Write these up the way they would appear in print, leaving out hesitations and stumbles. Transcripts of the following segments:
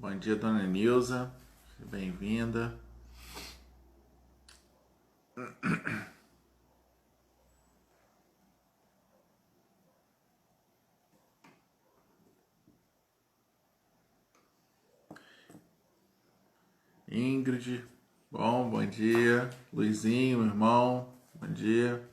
Bom dia, dona Nilza. Bem-vinda. Ingrid. Bom dia. Luizinho, irmão. Bom dia.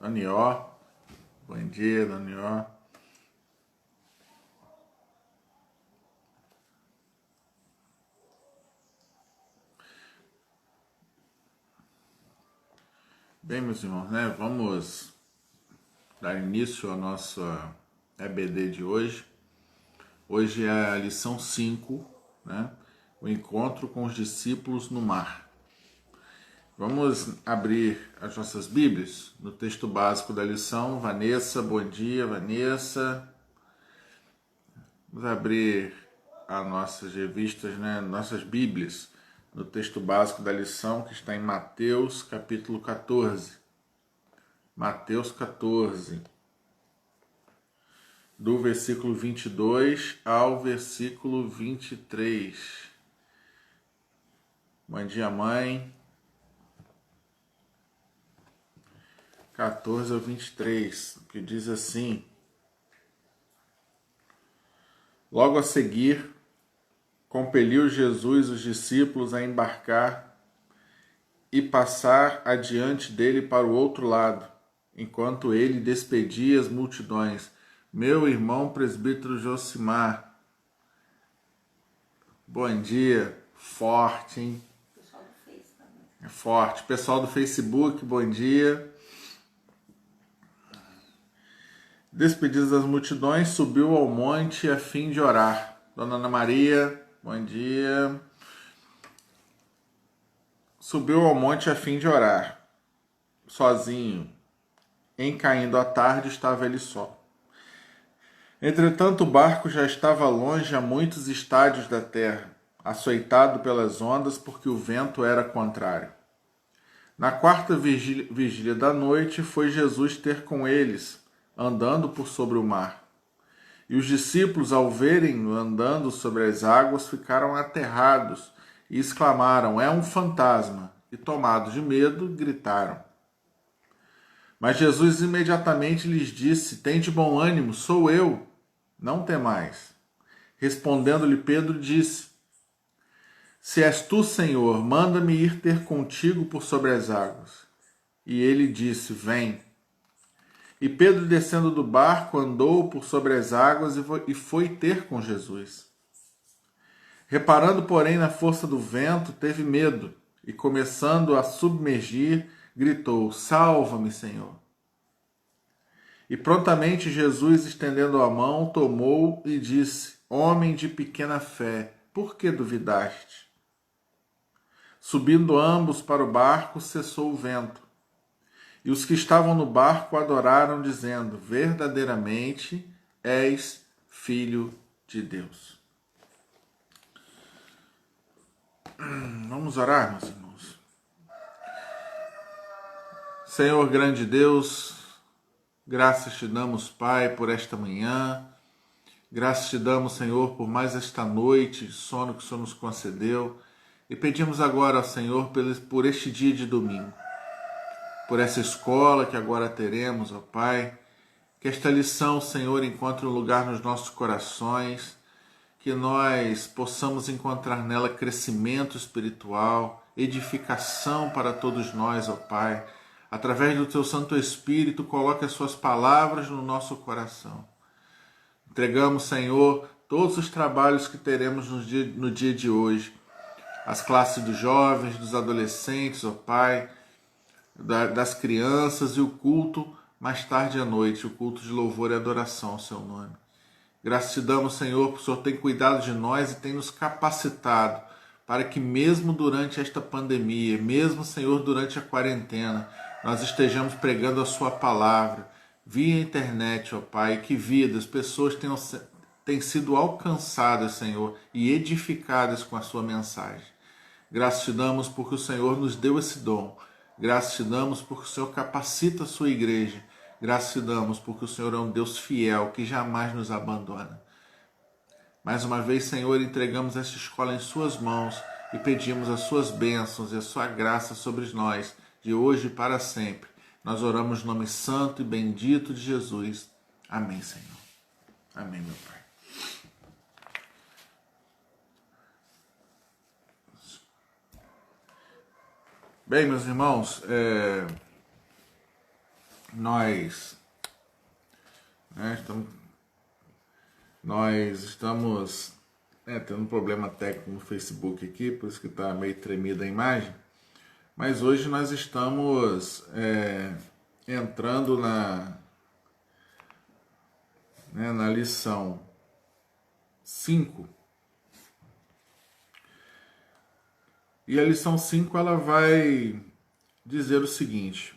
Danió. Bom dia, Danió. Bem, meus irmãos, né? Vamos dar início à nossa EBD de hoje. Hoje é a lição 5, né? O encontro com os discípulos no mar. Vamos abrir as nossas Bíblias no texto básico da lição. Vanessa, bom dia, Vanessa. Vamos abrir as nossas revistas, né? Nossas Bíblias no texto básico da lição, que está em Mateus, capítulo 14. Mateus 14. Do versículo 22 ao versículo 23. Bom dia, mãe. 14 ao 23, que diz assim: Logo a seguir, compeliu Jesus os discípulos a embarcar e passar adiante dele para o outro lado, enquanto ele despedia as multidões. Meu irmão presbítero Josimar, bom dia, forte, hein? Pessoal do Face também. É forte. Pessoal do Facebook, bom dia. Despedidos das multidões, subiu ao monte a fim de orar. Dona Ana Maria, bom dia. Subiu ao monte a fim de orar, sozinho. Em caindo a tarde, estava ele só. Entretanto, o barco já estava longe a muitos estádios da terra, açoitado pelas ondas, porque o vento era contrário. Na quarta vigília da noite, foi Jesus ter com eles, andando por sobre o mar. E os discípulos, ao verem-no andando sobre as águas, ficaram aterrados e exclamaram: É um fantasma! E, tomados de medo, gritaram. Mas Jesus imediatamente lhes disse: Tende bom ânimo, sou eu, não temais. Respondendo-lhe Pedro, disse: Se és tu, Senhor, manda-me ir ter contigo por sobre as águas. E ele disse: Vem. E Pedro, descendo do barco, andou por sobre as águas e foi ter com Jesus. Reparando, porém, na força do vento, teve medo e, começando a submergir, gritou: Salva-me, Senhor! E prontamente Jesus, estendendo a mão, tomou e disse: Homem de pequena fé, por que duvidaste? Subindo ambos para o barco, cessou o vento. E os que estavam no barco adoraram, dizendo: Verdadeiramente és Filho de Deus. Vamos orar, meus irmãos. Senhor grande Deus, graças te damos, Pai, por esta manhã. Graças te damos, Senhor, por mais esta noite de sono que o Senhor nos concedeu. E pedimos agora, Senhor, por este dia de domingo, por essa escola que agora teremos, ó Pai, que esta lição, Senhor, encontre um lugar nos nossos corações, que nós possamos encontrar nela crescimento espiritual, edificação para todos nós, ó Pai. Através do Teu Santo Espírito, coloque as Suas palavras no nosso coração. Entregamos, Senhor, todos os trabalhos que teremos no dia de hoje. as classes dos jovens, dos adolescentes, ó Pai, das crianças e o culto mais tarde à noite, o culto de louvor e adoração ao seu nome. Graças te damos, Senhor, porque o Senhor tem cuidado de nós e tem nos capacitado para que mesmo durante esta pandemia, mesmo, Senhor, durante a quarentena, nós estejamos pregando a sua palavra via internet, ó Pai, que vidas, pessoas tenham sido alcançadas, Senhor, e edificadas com a sua mensagem. Graças te damos porque o Senhor nos deu esse dom. Graças te damos porque o Senhor capacita a sua igreja. Graças te damos porque o Senhor é um Deus fiel que jamais nos abandona. Mais uma vez, Senhor, entregamos esta escola em suas mãos e pedimos as suas bênçãos e a sua graça sobre nós, de hoje e para sempre. Nós oramos no nome santo e bendito de Jesus. Amém, Senhor. Amém, meu Pai. Bem, meus irmãos, nós estamos tendo um problema técnico no Facebook aqui, por isso que está meio tremida a imagem, mas hoje nós estamos entrando na lição 5. E a lição 5 ela vai dizer o seguinte: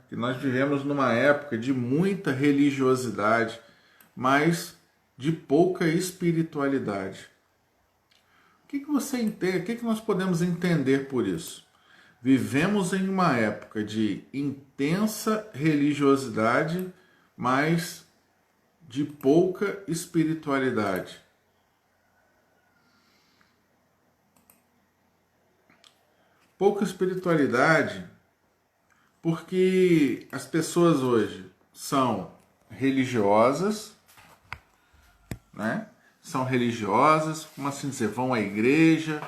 que nós vivemos numa época de muita religiosidade, mas de pouca espiritualidade. O que você entende? O que nós podemos entender por isso? Vivemos em uma época de intensa religiosidade, mas de pouca espiritualidade. Pouca espiritualidade porque as pessoas hoje são religiosas, né? São religiosas, como assim dizer, vão à igreja,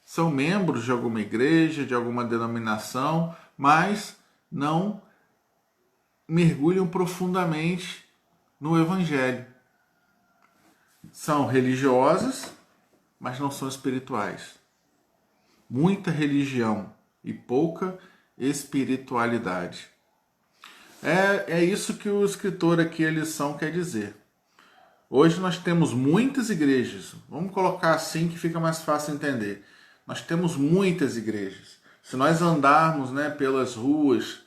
são membros de alguma igreja, de alguma denominação, mas não mergulham profundamente no Evangelho. São religiosas, mas não são espirituais. Muita religião e pouca espiritualidade. É isso que o escritor aqui, a lição, quer dizer. Hoje nós temos muitas igrejas. Vamos colocar assim que fica mais fácil entender. Nós temos muitas igrejas. Se nós andarmos pelas ruas,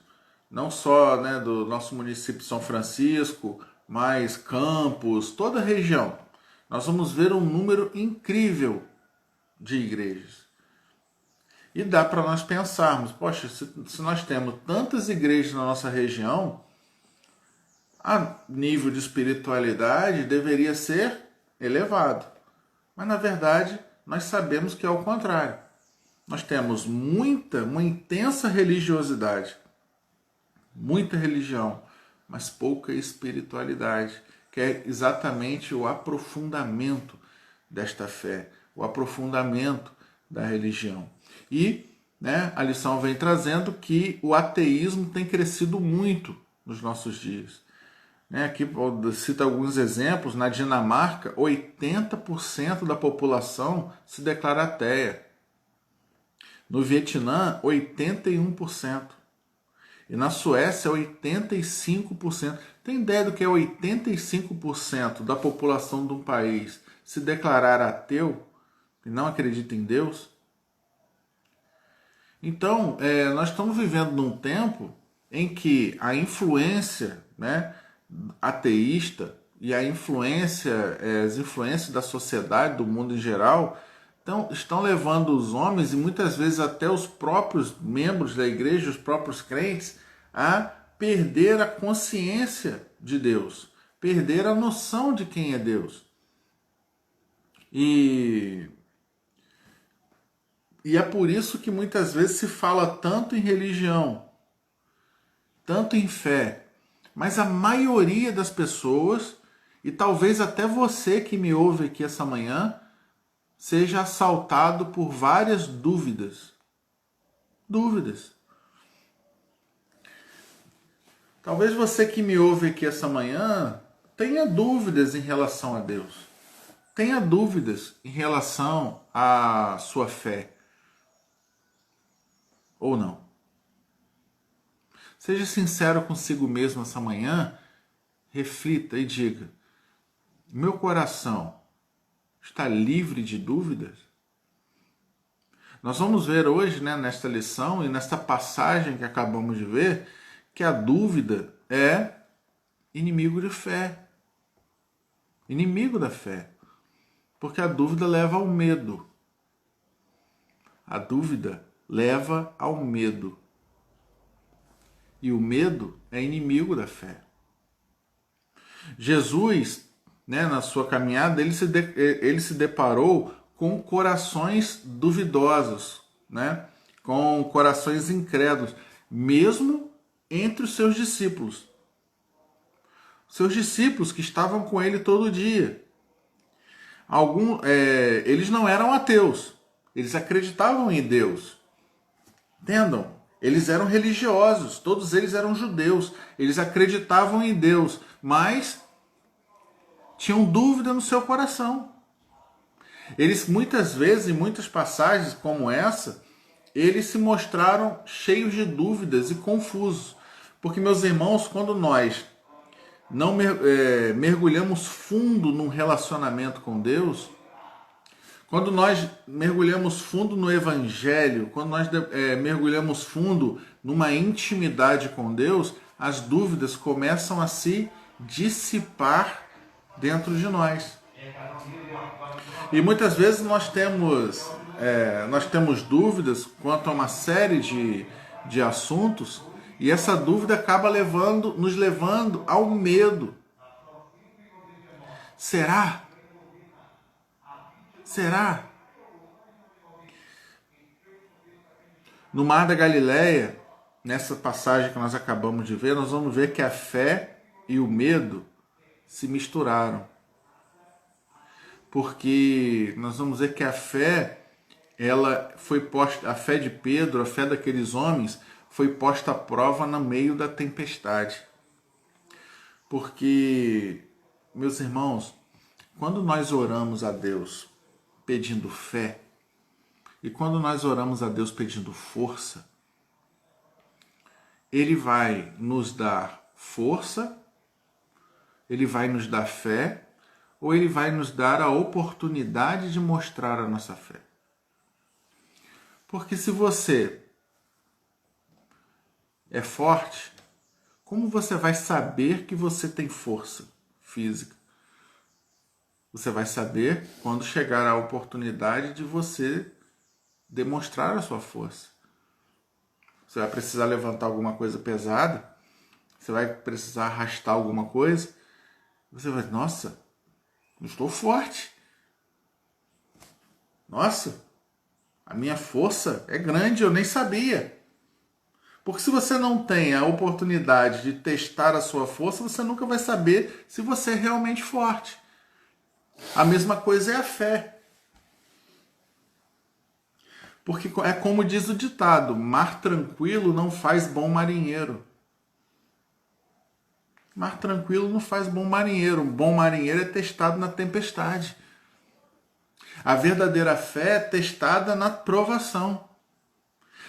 não só do nosso município de São Francisco, mas Campos, toda a região, nós vamos ver um número incrível de igrejas. E dá para nós pensarmos, poxa, se nós temos tantas igrejas na nossa região, a nível de espiritualidade deveria ser elevado. Mas na verdade, nós sabemos que é o contrário. Nós temos uma intensa religiosidade, muita religião, mas pouca espiritualidade, que é exatamente o aprofundamento desta fé, o aprofundamento da religião. E a lição vem trazendo que o ateísmo tem crescido muito nos nossos dias. Aqui cita alguns exemplos. Na Dinamarca, 80% da população se declara ateia. No Vietnã, 81%. E na Suécia, 85%. Tem ideia do que é 85% da população de um país se declarar ateu e não acredita em Deus? Então, nós estamos vivendo num tempo em que a influência ateísta e as influências da sociedade, do mundo em geral, estão levando os homens e muitas vezes até os próprios membros da igreja, os próprios crentes, a perder a consciência de Deus, perder a noção de quem é Deus. E é por isso que muitas vezes se fala tanto em religião, tanto em fé, mas a maioria das pessoas, e talvez até você que me ouve aqui essa manhã, seja assaltado por várias dúvidas. Talvez você que me ouve aqui essa manhã tenha dúvidas em relação a Deus. tenha dúvidas em relação à sua fé ou não. Seja sincero consigo mesmo essa manhã, reflita e diga: meu coração está livre de dúvidas? Nós vamos ver hoje, né, nesta lição e nesta passagem que acabamos de ver, que a dúvida é inimigo de fé. Inimigo da fé. Porque a dúvida leva ao medo. A dúvida leva ao medo. E o medo é inimigo da fé. Jesus, né, na sua caminhada, ele se deparou com corações duvidosos, né, com corações incrédulos, mesmo entre os seus discípulos. Seus discípulos que estavam com ele todo dia. Eles não eram ateus, eles acreditavam em Deus. Entendam? Eles eram religiosos, todos eles eram judeus, eles acreditavam em Deus, mas tinham dúvida no seu coração. Eles muitas vezes, em muitas passagens como essa, eles se mostraram cheios de dúvidas e confusos. Porque, meus irmãos, quando nós não mergulhamos fundo num relacionamento com Deus, quando nós mergulhamos fundo no Evangelho, quando nós mergulhamos fundo numa intimidade com Deus, as dúvidas começam a se dissipar dentro de nós. E muitas vezes nós temos dúvidas quanto a uma série de assuntos, e essa dúvida acaba nos levando ao medo. Será? Será? No Mar da Galileia, nessa passagem que nós acabamos de ver, nós vamos ver que a fé e o medo se misturaram. Porque nós vamos ver que a fé, a fé de Pedro, a fé daqueles homens, foi posta à prova no meio da tempestade. Porque, meus irmãos, quando nós oramos a Deus pedindo fé, e quando nós oramos a Deus pedindo força, Ele vai nos dar força, Ele vai nos dar fé, ou Ele vai nos dar a oportunidade de mostrar a nossa fé. Porque se você é forte, como você vai saber que você tem força física? Você vai saber quando chegar a oportunidade de você demonstrar a sua força. Você vai precisar levantar alguma coisa pesada, você vai precisar arrastar alguma coisa, você vai, nossa, eu estou forte. Nossa, a minha força é grande, eu nem sabia. Porque se você não tem a oportunidade de testar a sua força, você nunca vai saber se você é realmente forte. A mesma coisa é a fé. Porque é como diz o ditado, mar tranquilo não faz bom marinheiro. Mar tranquilo não faz bom marinheiro. Um bom marinheiro é testado na tempestade. A verdadeira fé é testada na provação.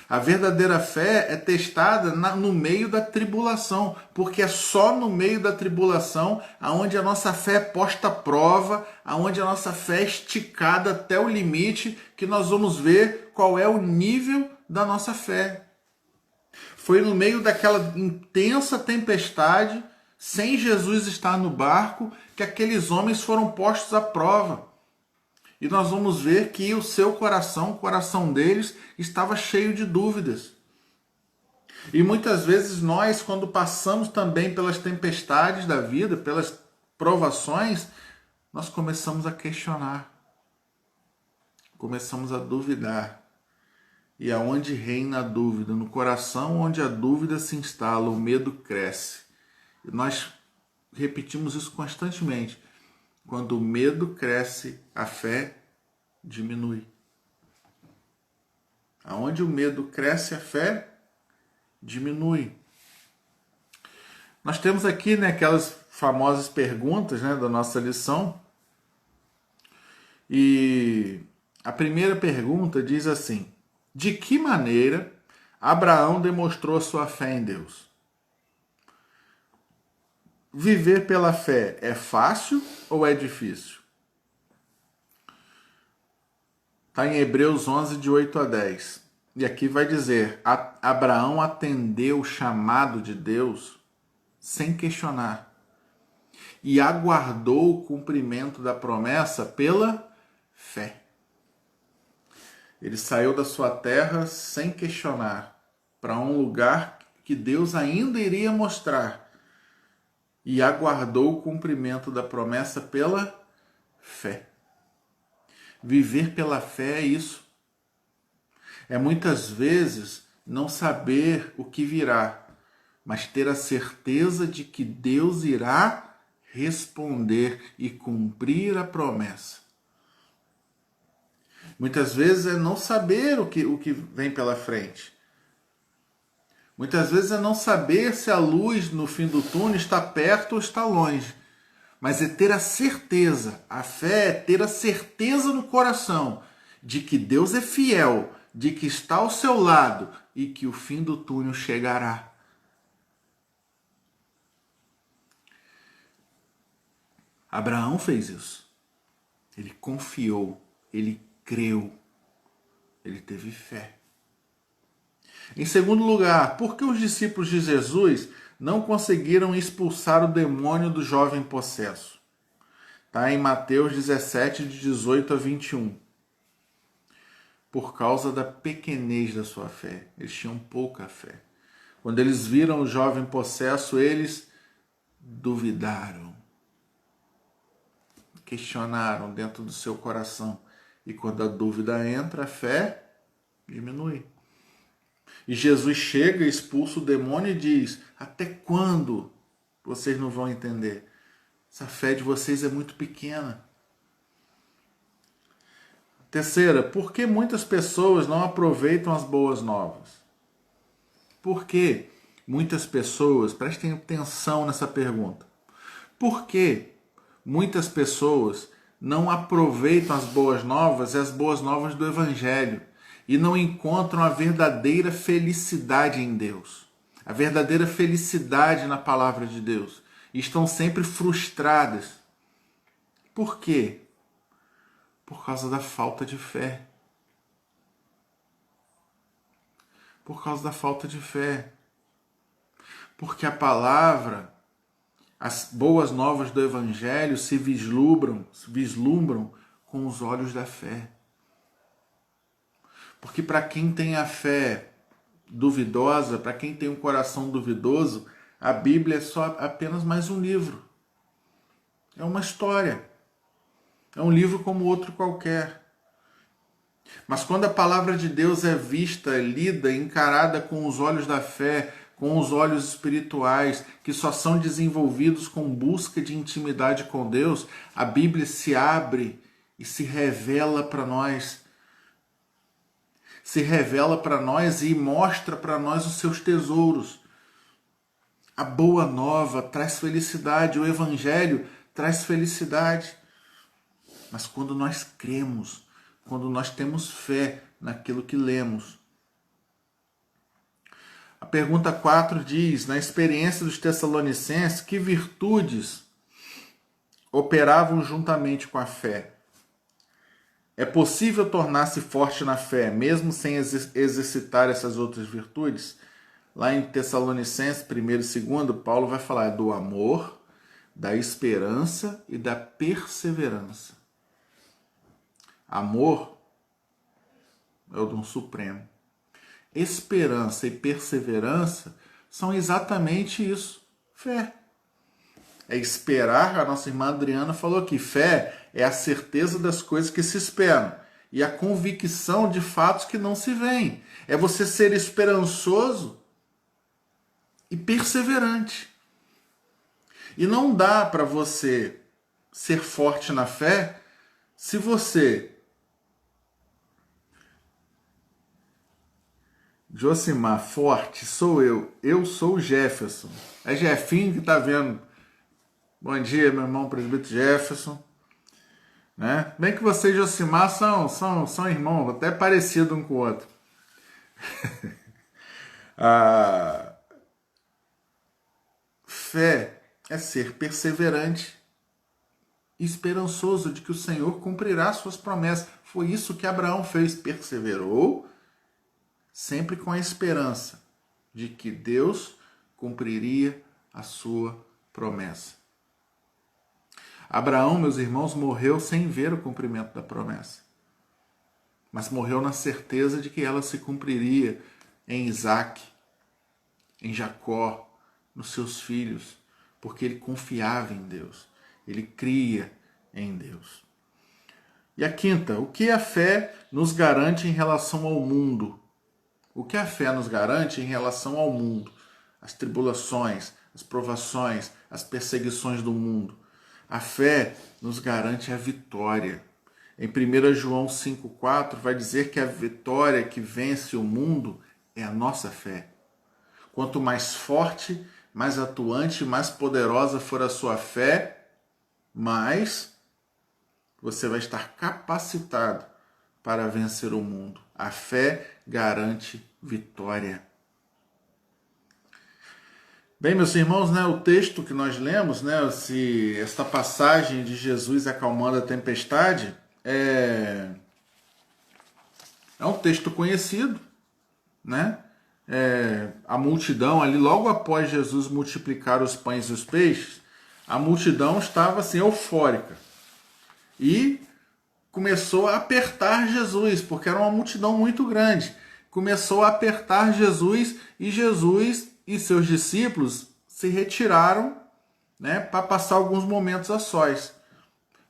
A verdadeira fé é testada no meio da tribulação, porque é só no meio da tribulação aonde a nossa fé é posta à prova, aonde a nossa fé é esticada até o limite, que nós vamos ver qual é o nível da nossa fé. Foi no meio daquela intensa tempestade, sem Jesus estar no barco, que aqueles homens foram postos à prova. E nós vamos ver que o seu coração, o coração deles, estava cheio de dúvidas. E muitas vezes nós, quando passamos também pelas tempestades da vida, pelas provações, nós começamos a questionar. Começamos a duvidar. E aonde reina a dúvida? No coração onde a dúvida se instala, o medo cresce. E nós repetimos isso constantemente. Quando o medo cresce, a fé diminui. Aonde o medo cresce, a fé diminui. Nós temos aqui, né, aquelas famosas perguntas, né, da nossa lição. E a primeira pergunta diz assim: de que maneira Abraão demonstrou sua fé em Deus? Viver pela fé é fácil ou é difícil? Está em Hebreus 11, de 8 a 10. E aqui vai dizer: Abraão atendeu o chamado de Deus sem questionar e aguardou o cumprimento da promessa pela fé. Ele saiu da sua terra sem questionar para um lugar que Deus ainda iria mostrar e aguardou o cumprimento da promessa pela fé. Viver pela fé é isso. É muitas vezes não saber o que virá, mas ter a certeza de que Deus irá responder e cumprir a promessa. Muitas vezes é não saber o que vem pela frente. Muitas vezes é não saber se a luz no fim do túnel está perto ou está longe. Mas é ter a certeza, a fé é ter a certeza no coração de que Deus é fiel, de que está ao seu lado e que o fim do túnel chegará. Abraão fez isso. Ele confiou, ele creu, ele teve fé. Em segundo lugar, por que os discípulos de Jesus não conseguiram expulsar o demônio do jovem possesso? Está em Mateus 17, de 18 a 21. Por causa da pequenez da sua fé. Eles tinham pouca fé. Quando eles viram o jovem possesso, eles duvidaram. Questionaram dentro do seu coração. E quando a dúvida entra, a fé diminui. E Jesus chega, expulsa o demônio e diz: até quando vocês não vão entender? Essa fé de vocês é muito pequena. Terceira, por que muitas pessoas não aproveitam as boas novas? Por que muitas pessoas, prestem atenção nessa pergunta, por que muitas pessoas não aproveitam as boas novas e as boas novas do Evangelho e não encontram a verdadeira felicidade em Deus, a verdadeira felicidade na palavra de Deus, e estão sempre frustradas? Por quê? Por causa da falta de fé. Por causa da falta de fé. Porque a palavra, as boas novas do Evangelho se vislumbram com os olhos da fé. Porque para quem tem a fé duvidosa, para quem tem um coração duvidoso, a Bíblia é só apenas mais um livro. É uma história. É um livro como outro qualquer. Mas quando a palavra de Deus é vista, lida, encarada com os olhos da fé, com os olhos espirituais, que só são desenvolvidos com busca de intimidade com Deus, a Bíblia se abre e se revela para nós. Se revela para nós e mostra para nós os seus tesouros. A boa nova traz felicidade, o Evangelho traz felicidade. Mas quando nós cremos, quando nós temos fé naquilo que lemos. A pergunta 4 diz, na experiência dos Tessalonicenses, que virtudes operavam juntamente com a fé? É possível tornar-se forte na fé, mesmo sem exercitar essas outras virtudes? Lá em Tessalonicenses 1 e 2, Paulo vai falar do amor, da esperança e da perseverança. Amor é o dom supremo. Esperança e perseverança são exatamente isso. Fé. É esperar, a nossa irmã Adriana falou aqui, fé é a certeza das coisas que se esperam e a convicção de fatos que não se veem. É você ser esperançoso e perseverante. E não dá para você ser forte na fé se você... Josimar, forte, sou eu. Eu sou o Jefferson. É Jefinho que tá vendo. Bom dia, meu irmão presbítero Jefferson. né? Bem que você e Josimar são irmãos, até parecidos um com o outro. A fé é ser perseverante e esperançoso de que o Senhor cumprirá suas promessas. Foi isso que Abraão fez, perseverou, sempre com a esperança de que Deus cumpriria a sua promessa. Abraão, meus irmãos, morreu sem ver o cumprimento da promessa, mas morreu na certeza de que ela se cumpriria em Isaac, em Jacó, nos seus filhos, porque ele confiava em Deus, ele cria em Deus. E a quinta, o que a fé nos garante em relação ao mundo? O que a fé nos garante em relação ao mundo? As tribulações, as provações, as perseguições do mundo. A fé nos garante a vitória. Em 1 João 5,4 vai dizer que a vitória que vence o mundo é a nossa fé. Quanto mais forte, mais atuante, mais poderosa for a sua fé, mais você vai estar capacitado para vencer o mundo. A fé garante vitória. Bem, meus irmãos, né, o texto que nós lemos, né, esta passagem de Jesus acalmando a tempestade, é um texto conhecido, né? A multidão ali, logo após Jesus multiplicar os pães e os peixes, a multidão estava assim eufórica e começou a apertar Jesus, porque era uma multidão muito grande. Começou a apertar Jesus e seus discípulos se retiraram, né, para passar alguns momentos a sós.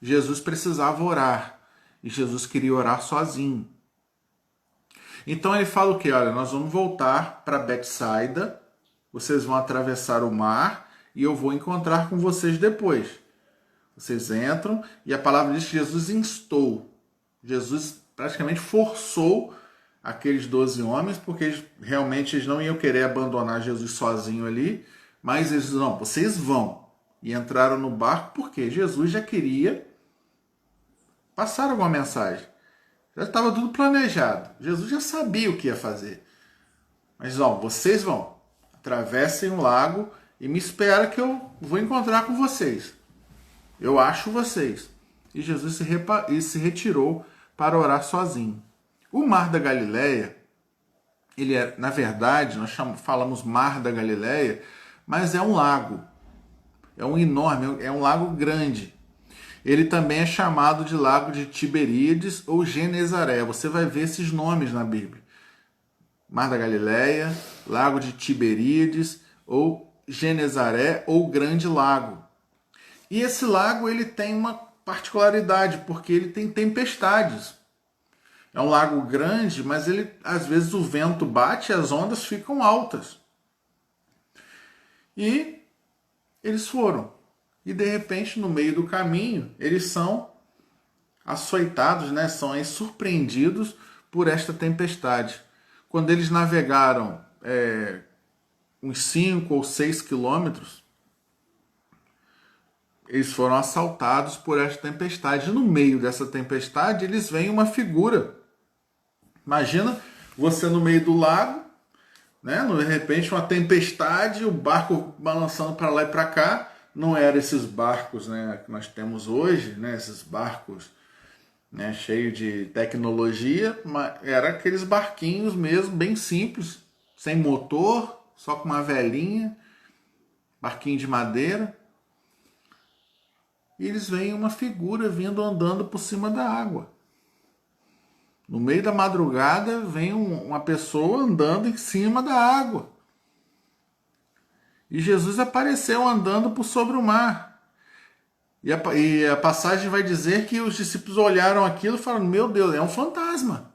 Jesus precisava orar e Jesus queria orar sozinho. Então ele fala o quê? Olha, nós vamos voltar para Betsaida, vocês vão atravessar o mar e eu vou encontrar com vocês depois. Vocês entram e a palavra diz que Jesus instou. Jesus praticamente forçou aqueles 12 homens, porque realmente eles não iam querer abandonar Jesus sozinho ali, mas eles não, vocês vão. E entraram no barco porque Jesus já queria passar alguma mensagem. Já estava tudo planejado. Jesus já sabia o que ia fazer. Mas ó, vocês vão, atravessem o lago e me espera que eu vou encontrar com vocês. Eu acho vocês. E Jesus se retirou para orar sozinho. O Mar da Galileia, ele é, na verdade, nós falamos Mar da Galileia, mas é um lago. É um enorme, é um lago grande. Ele também é chamado de Lago de Tiberíades ou Genezaré. Você vai ver esses nomes na Bíblia. Mar da Galileia, Lago de Tiberíades ou Genezaré ou Grande Lago. E esse lago ele tem uma particularidade, porque ele tem tempestades. É um lago grande, mas ele, às vezes o vento bate e as ondas ficam altas. E eles foram. E de repente, no meio do caminho, eles são açoitados, né? São aí surpreendidos por esta tempestade. Quando eles navegaram uns 5 ou 6 quilômetros, eles foram assaltados por esta tempestade. E no meio dessa tempestade, eles veem uma figura. Imagina você no meio do lago, né? De repente uma tempestade, o barco balançando para lá e para cá. Não eram esses barcos, né, que nós temos hoje, né, esses barcos, né, cheios de tecnologia, mas eram aqueles barquinhos mesmo, bem simples, sem motor, só com uma velinha, barquinho de madeira. E eles veem uma figura vindo andando por cima da água. No meio da madrugada vem uma pessoa andando em cima da água. E Jesus apareceu andando por sobre o mar. E a passagem vai dizer que os discípulos olharam aquilo e falaram: meu Deus, é um fantasma.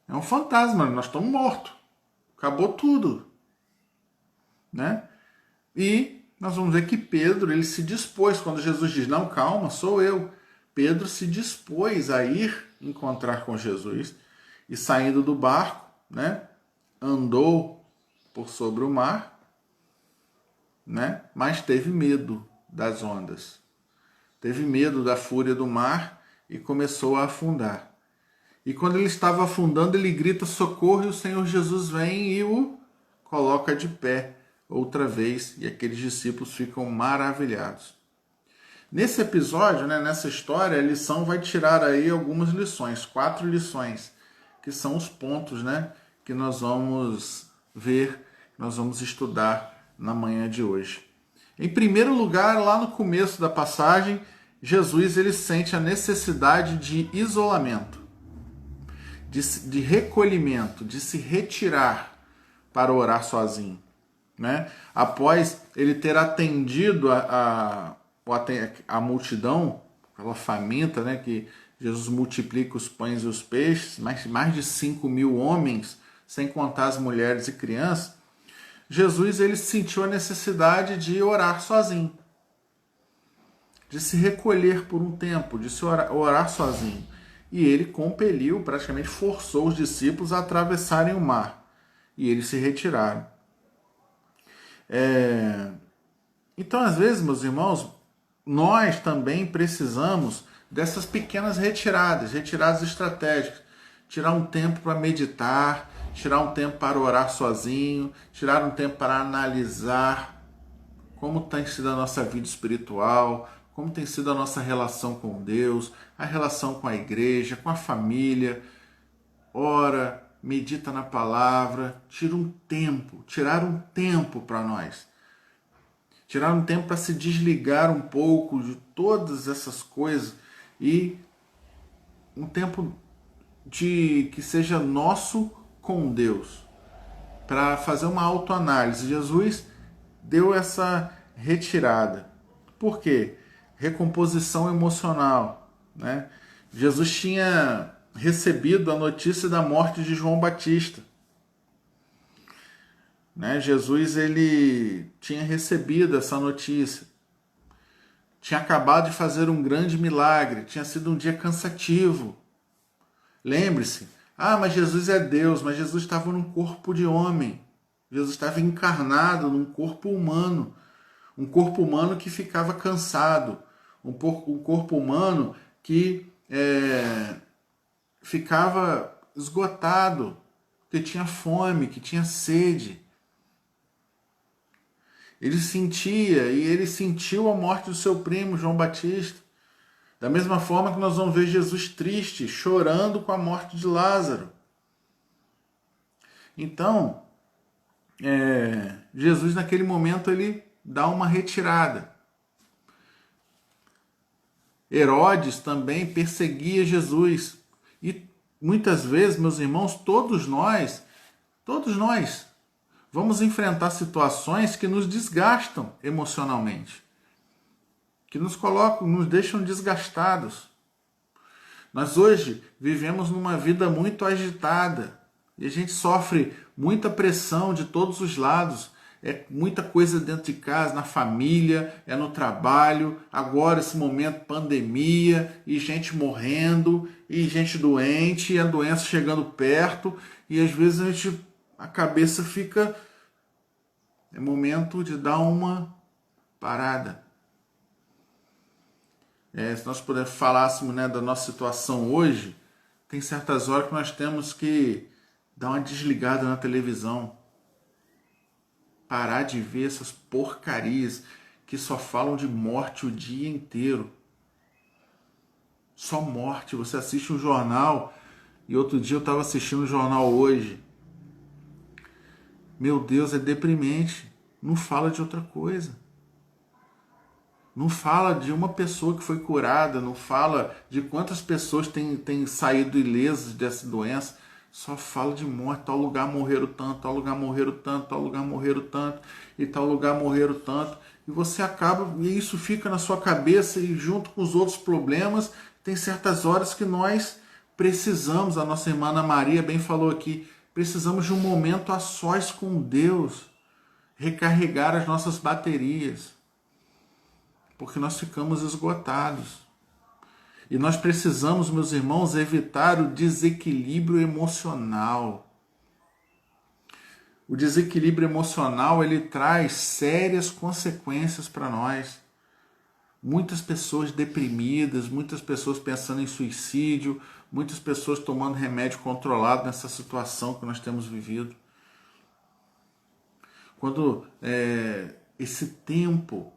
É um fantasma, nós estamos mortos. Acabou tudo. Né? E nós vamos ver que Pedro, ele se dispôs, quando Jesus diz: não, calma, sou eu. Pedro se dispôs a ir encontrar com Jesus e, saindo do barco, né, andou por sobre o mar, né, mas teve medo das ondas. teve medo da fúria do mar e começou a afundar. E quando ele estava afundando, ele grita socorro e o Senhor Jesus vem e o coloca de pé outra vez, e aqueles discípulos ficam maravilhados. Nesse episódio, né, nessa história, a lição vai tirar aí algumas lições, 4 lições, que são os pontos, né, que nós vamos ver, nós vamos estudar na manhã de hoje. Em primeiro lugar, lá no começo da passagem, Jesus ele sente a necessidade de isolamento, de recolhimento, de se retirar para orar sozinho, né? Após ele ter atendido a multidão, aquela faminta, né, que Jesus multiplica os pães e os peixes, mais de 5.000 homens, sem contar as mulheres e crianças, Jesus ele sentiu a necessidade de orar sozinho, de se recolher por um tempo, de se orar sozinho. E ele compeliu, praticamente forçou os discípulos a atravessarem o mar. E eles se retiraram. Então, às vezes, meus irmãos, nós também precisamos dessas pequenas retiradas estratégicas. Tirar um tempo para meditar, tirar um tempo para orar sozinho, tirar um tempo para analisar como tem sido a nossa vida espiritual, como tem sido a nossa relação com Deus, a relação com a igreja, com a família. Ora, medita na palavra, tirar um tempo para nós. Tirar um tempo para se desligar um pouco de todas essas coisas e um tempo que seja nosso com Deus, para fazer uma autoanálise. Jesus deu essa retirada. Por quê? Recomposição emocional, né? Jesus tinha recebido a notícia da morte de João Batista, né? Jesus ele tinha recebido essa notícia, tinha acabado de fazer um grande milagre, tinha sido um dia cansativo. Lembre-se, mas Jesus é Deus, mas Jesus estava num corpo de homem, Jesus estava encarnado num corpo humano, um corpo humano que ficava cansado, um corpo humano que ficava esgotado, que tinha fome, que tinha sede. Ele sentiu a morte do seu primo, João Batista. Da mesma forma que nós vamos ver Jesus triste, chorando com a morte de Lázaro. Então, Jesus naquele momento ele dá uma retirada. Herodes também perseguia Jesus. E muitas vezes, meus irmãos, todos nós vamos enfrentar situações que nos desgastam emocionalmente, que nos deixam desgastados. Nós hoje vivemos numa vida muito agitada e a gente sofre muita pressão de todos os lados. É muita coisa dentro de casa, na família, é no trabalho, agora esse momento pandemia, e gente morrendo, e gente doente, e a doença chegando perto, e às vezes a cabeça fica... É momento de dar uma parada. Se nós falássemos, né, da nossa situação hoje, tem certas horas que nós temos que dar uma desligada na televisão. Parar de ver essas porcarias que só falam de morte o dia inteiro. Só morte. Você assiste um jornal, e outro dia eu estava assistindo o jornal hoje. Meu Deus, é deprimente. Não fala de outra coisa. Não fala de uma pessoa que foi curada, não fala de quantas pessoas têm saído ilesas dessa doença. Só fala de morte, tal lugar morreram tanto, tal lugar morreram tanto, tal lugar morreram tanto, e tal lugar morreram tanto. E você acaba, e isso fica na sua cabeça, e junto com os outros problemas, tem certas horas que nós precisamos, a nossa irmã Ana Maria bem falou aqui, precisamos de um momento a sós com Deus, recarregar as nossas baterias, porque nós ficamos esgotados. E nós precisamos, meus irmãos, evitar o desequilíbrio emocional. O desequilíbrio emocional, ele traz sérias consequências para nós. muitas pessoas deprimidas, muitas pessoas pensando em suicídio, muitas pessoas tomando remédio controlado nessa situação que nós temos vivido. Quando esse tempo,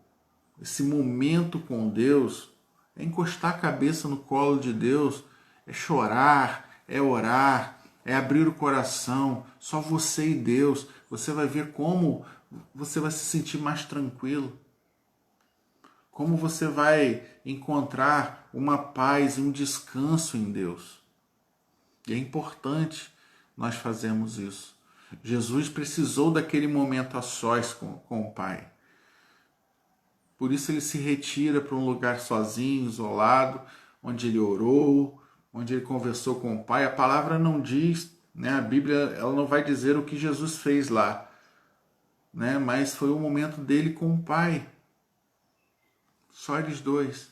esse momento com Deus, é encostar a cabeça no colo de Deus, é chorar, é orar, é abrir o coração, só você e Deus. Você vai ver como você vai se sentir mais tranquilo, como você vai encontrar uma paz e um descanso em Deus. E é importante nós fazermos isso. Jesus precisou daquele momento a sós com o Pai. Por isso ele se retira para um lugar sozinho, isolado, onde ele orou, onde ele conversou com o Pai. A palavra não diz, né? A Bíblia ela não vai dizer o que Jesus fez lá, né? Mas foi o momento dele com o Pai. Só eles dois.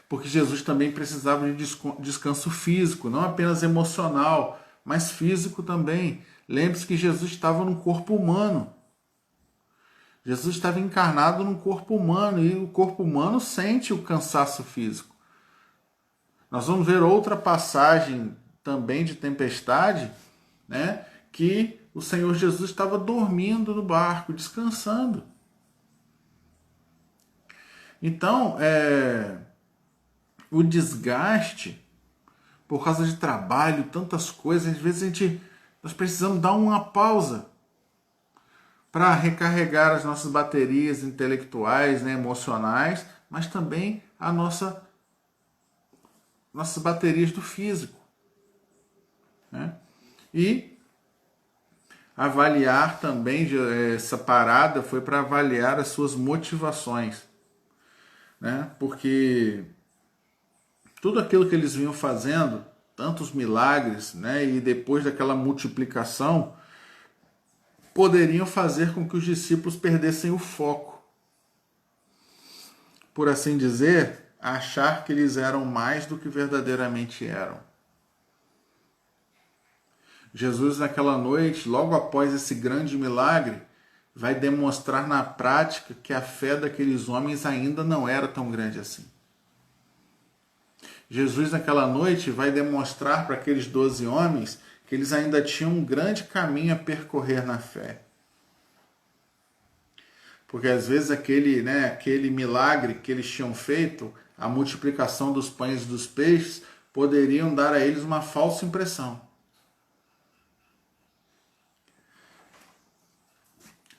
Porque Jesus também precisava de descanso físico, não apenas emocional, mas físico também. Lembre-se que Jesus estava num corpo humano. Jesus estava encarnado num corpo humano e o corpo humano sente o cansaço físico. Nós vamos ver outra passagem também de tempestade, né, que o Senhor Jesus estava dormindo no barco, descansando. Então, o desgaste, por causa de trabalho, tantas coisas, às vezes nós precisamos dar uma pausa para recarregar as nossas baterias intelectuais, né, emocionais, mas também nossas baterias do físico. Né? E avaliar também, essa parada foi para avaliar as suas motivações. Né? Porque tudo aquilo que eles vinham fazendo, tantos milagres, né, e depois daquela multiplicação, poderiam fazer com que os discípulos perdessem o foco. Por assim dizer, achar que eles eram mais do que verdadeiramente eram. Jesus, naquela noite, logo após esse grande milagre, vai demonstrar na prática que a fé daqueles homens ainda não era tão grande assim. Jesus, naquela noite, vai demonstrar para aqueles 12 homens que eles ainda tinham um grande caminho a percorrer na fé. Porque às vezes aquele milagre que eles tinham feito, a multiplicação dos pães e dos peixes, poderiam dar a eles uma falsa impressão.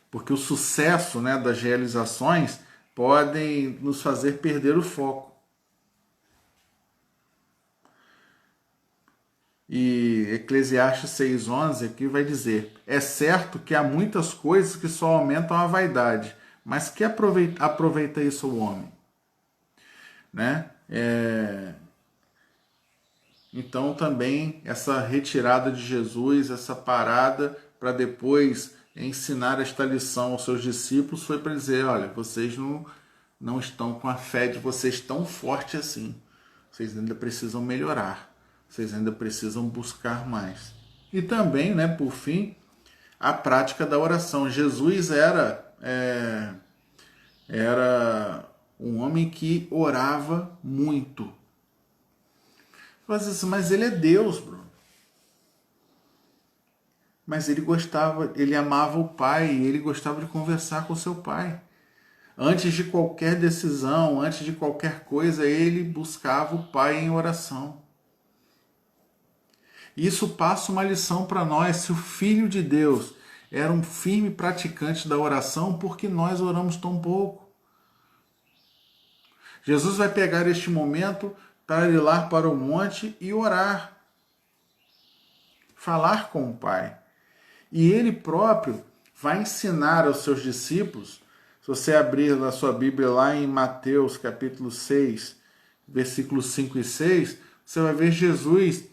Porque o sucesso, né, das realizações podem nos fazer perder o foco. E Eclesiastes 6,11 aqui vai dizer: é certo que há muitas coisas que só aumentam a vaidade, mas que aproveita isso o homem? Né? Então também essa retirada de Jesus, essa parada para depois ensinar esta lição aos seus discípulos, foi para dizer: olha, vocês não estão com a fé de vocês tão forte assim. Vocês ainda precisam melhorar. Vocês ainda precisam buscar mais. E também, né, por fim, a prática da oração. Jesus era um homem que orava muito. Mas ele é Deus, Bruno. Mas ele amava o Pai, e ele gostava de conversar com seu Pai. Antes de qualquer decisão, antes de qualquer coisa, ele buscava o Pai em oração. Isso passa uma lição para nós. Se o Filho de Deus era um firme praticante da oração, por que nós oramos tão pouco? Jesus vai pegar este momento para ir lá para o monte e orar. Falar com o Pai. E ele próprio vai ensinar aos seus discípulos. Se você abrir na sua Bíblia lá em Mateus capítulo 6, versículos 5 e 6, você vai ver Jesus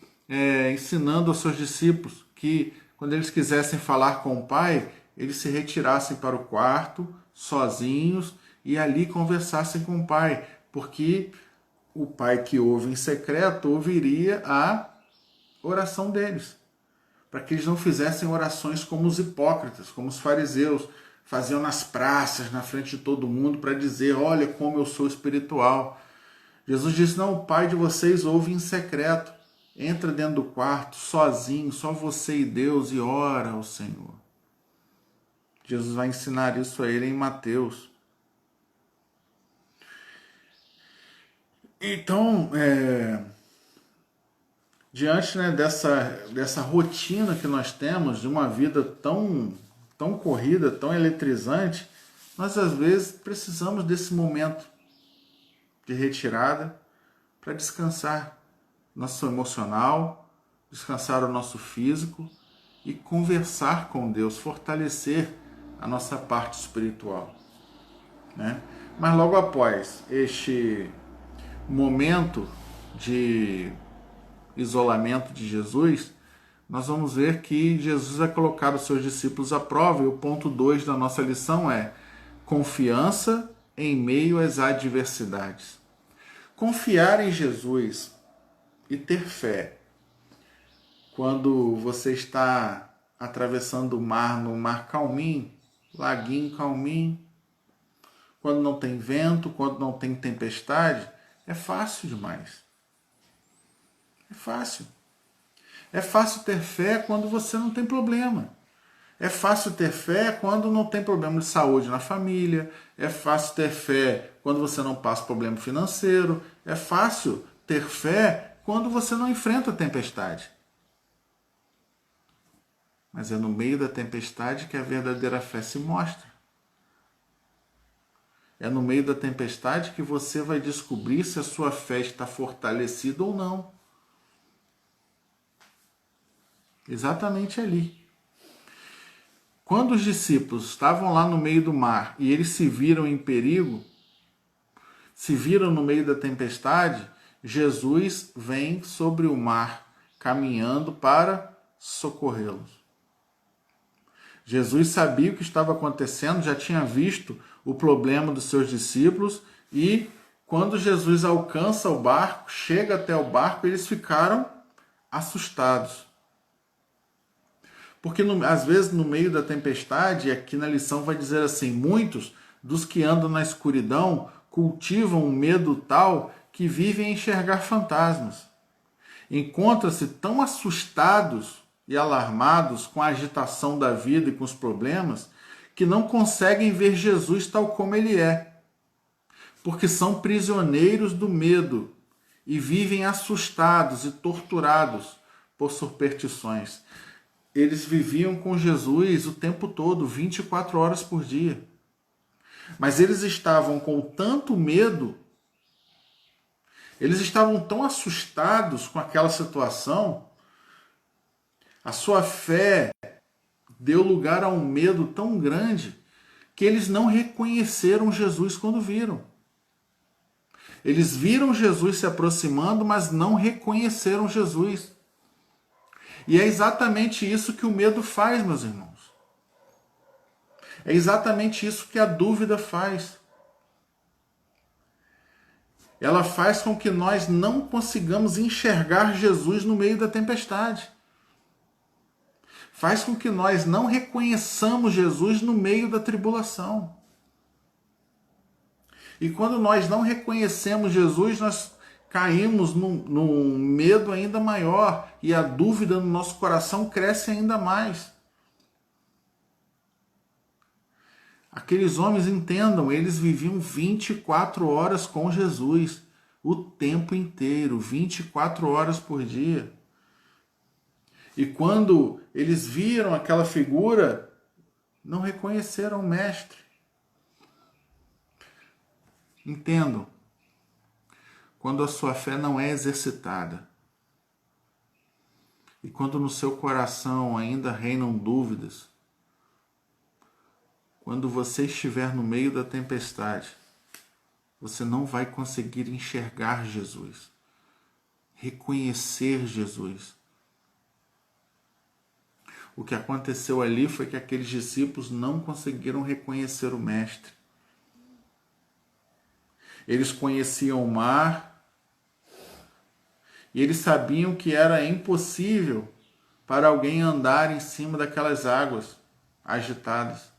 ensinando aos seus discípulos que quando eles quisessem falar com o Pai, eles se retirassem para o quarto, sozinhos, e ali conversassem com o Pai, porque o Pai que ouve em secreto ouviria a oração deles, para que eles não fizessem orações como os hipócritas, como os fariseus, faziam nas praças, na frente de todo mundo, para dizer: olha como eu sou espiritual. Jesus disse: não, o Pai de vocês ouve em secreto. Entra dentro do quarto, sozinho, só você e Deus, e ora ao Senhor. Jesus vai ensinar isso a ele em Mateus. Então, diante, né, dessa rotina que nós temos, de uma vida tão corrida, tão eletrizante, nós às vezes precisamos desse momento de retirada para descansar nosso emocional, descansar o nosso físico e conversar com Deus, fortalecer a nossa parte espiritual, né? Mas logo após este momento de isolamento de Jesus, nós vamos ver que Jesus vai colocar os seus discípulos à prova, e o ponto 2 da nossa lição é confiança em meio às adversidades. Confiar em Jesus e ter fé. Quando você está atravessando o mar, no mar calminho, laguinho calminho, quando não tem vento, quando não tem tempestade, é fácil demais. É fácil. É fácil ter fé quando você não tem problema. É fácil ter fé quando não tem problema de saúde na família. É fácil ter fé quando você não passa problema financeiro. É fácil ter fé quando você não enfrenta a tempestade. Mas é no meio da tempestade que a verdadeira fé se mostra. É no meio da tempestade que você vai descobrir se a sua fé está fortalecida ou não. Exatamente ali. Quando os discípulos estavam lá no meio do mar e eles se viram em perigo, se viram no meio da tempestade, Jesus vem sobre o mar, caminhando para socorrê-los. Jesus sabia o que estava acontecendo, já tinha visto o problema dos seus discípulos, e quando Jesus alcança o barco, chega até o barco, eles ficaram assustados. Porque às vezes no meio da tempestade, aqui na lição vai dizer assim, muitos dos que andam na escuridão cultivam um medo tal que vivem a enxergar fantasmas. Encontram-se tão assustados e alarmados com a agitação da vida e com os problemas que não conseguem ver Jesus tal como ele é, porque são prisioneiros do medo e vivem assustados e torturados por superstições. Eles viviam com Jesus o tempo todo, 24 horas por dia. Mas eles estavam com tanto medo, eles estavam tão assustados com aquela situação, a sua fé deu lugar a um medo tão grande que eles não reconheceram Jesus quando viram. Eles viram Jesus se aproximando, mas não reconheceram Jesus. E é exatamente isso que o medo faz, meus irmãos. É exatamente isso que a dúvida faz. Ela faz com que nós não consigamos enxergar Jesus no meio da tempestade. Faz com que nós não reconheçamos Jesus no meio da tribulação. E quando nós não reconhecemos Jesus, nós caímos num medo ainda maior e a dúvida no nosso coração cresce ainda mais. Aqueles homens, entendam, eles viviam 24 horas com Jesus, o tempo inteiro, 24 horas por dia. E quando eles viram aquela figura, não reconheceram o Mestre. Entendam, quando a sua fé não é exercitada, e quando no seu coração ainda reinam dúvidas, quando você estiver no meio da tempestade, você não vai conseguir enxergar Jesus, reconhecer Jesus. O que aconteceu ali foi que aqueles discípulos não conseguiram reconhecer o Mestre. Eles conheciam o mar e eles sabiam que era impossível para alguém andar em cima daquelas águas agitadas.